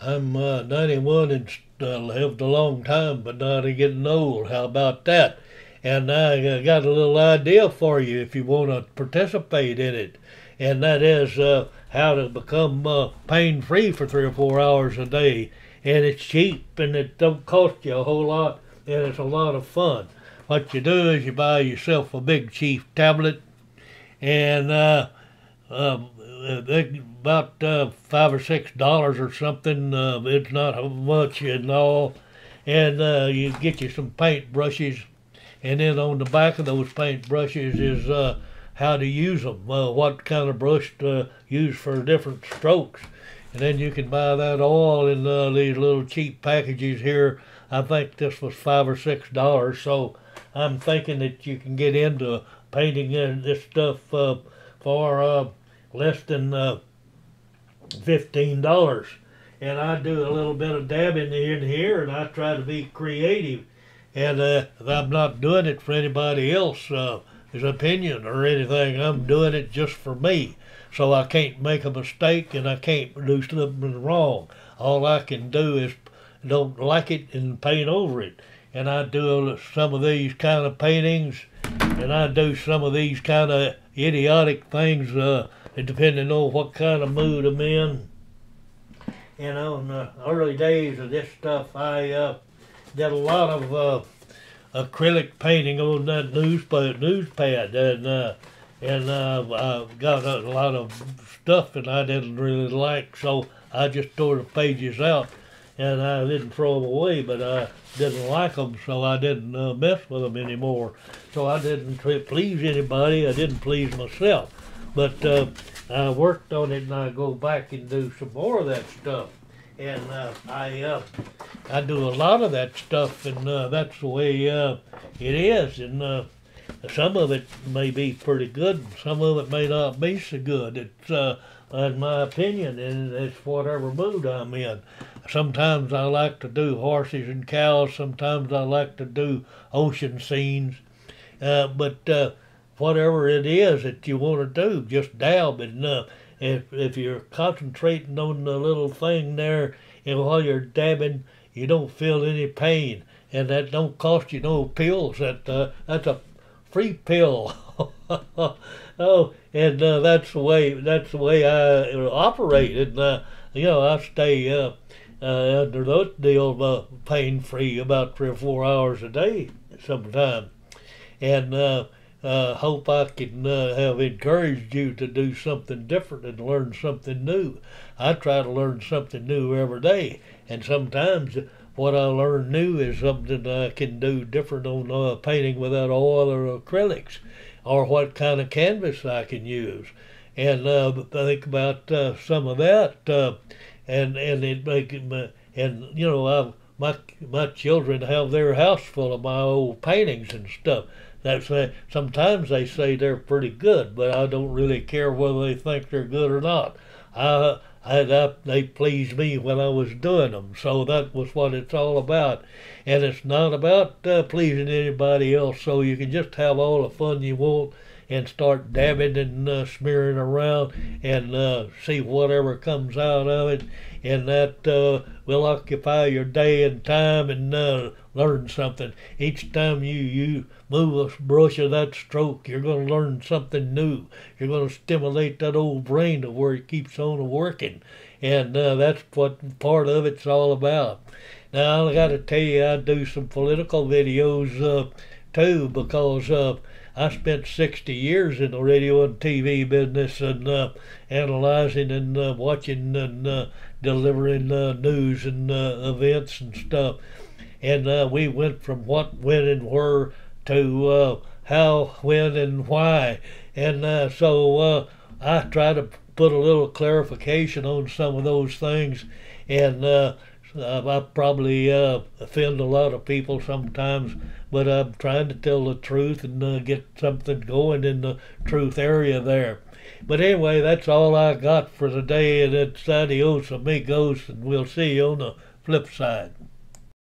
I'm 91 and lived a long time, but not getting old. How about that? And I got a little idea for you if you want to participate in it, and that is how to become pain-free for 3 or 4 hours a day. And it's cheap and it don't cost you a whole lot, and it's a lot of fun. What you do is you buy yourself a Big Chief tablet, and they about $5 or $6 or something. It's not much and all, and you get you some paint brushes, and then on the back of those paint brushes is how to use them, what kind of brush to use for different strokes, and then you can buy that all in these little cheap packages here. I think this was $5 or $6, so I'm thinking that you can get into painting this stuff for less than $15. And I do a little bit of dabbing in here, and I try to be creative. And I'm not doing it for anybody else's opinion or anything. I'm doing it just for me. So I can't make a mistake, and I can't do something wrong. All I can do is don't like it and paint over it. And I do some of these kind of paintings, and I do some of these kind of idiotic things, depending on what kind of mood I'm in. You know, in the early days of this stuff, I did a lot of acrylic painting on that newspad, and I got a lot of stuff that I didn't really like, so I just tore the pages out, and I didn't throw them away, but I didn't like them, so I didn't mess with them anymore. So I didn't please anybody. I didn't please myself. But I worked on it, and I go back and do some more of that stuff. And I do a lot of that stuff, and that's the way it is. And some of it may be pretty good, and some of it may not be so good. It's in my opinion, and it's whatever mood I'm in. Sometimes I like to do horses and cows. Sometimes I like to do ocean scenes. But whatever it is that you want to do, just dab. And if you're concentrating on the little thing there, and while you're dabbing, you don't feel any pain, and that don't cost you no pills. That's a free pill. Oh, and that's the way I operate. And I stay under those deal pain free about 3 or 4 hours a day sometimes. And hope I can have encouraged you to do something different and learn something new. I try to learn something new every day, and sometimes what I learn new is something I can do different on painting without oil or acrylics, or what kind of canvas I can use. And think about some of that, and it make it, and my children have their house full of my old paintings and stuff. That's sometimes they say they're pretty good, but I don't really care whether they think they're good or not. They pleased me when I was doing them, so that was what it's all about. And it's not about pleasing anybody else, so you can just have all the fun you want and start dabbing and smearing around and see whatever comes out of it. And that will occupy your day and time, and learn something. Each time you move a brush of that stroke, you're going to learn something new. You're going to stimulate that old brain to where it keeps on working. And that's what part of it's all about. Now, I got to tell you, I do some political videos too, because I spent 60 years in the radio and TV business, and analyzing and watching and delivering news and events and stuff. And we went from what, when, and where to how, when, and why. And so I try to put a little clarification on some of those things. And I probably offend a lot of people sometimes, but I'm trying to tell the truth and get something going in the truth area there. But anyway, that's all I got for today, and it's adios amigos, and we'll see you on the flip side.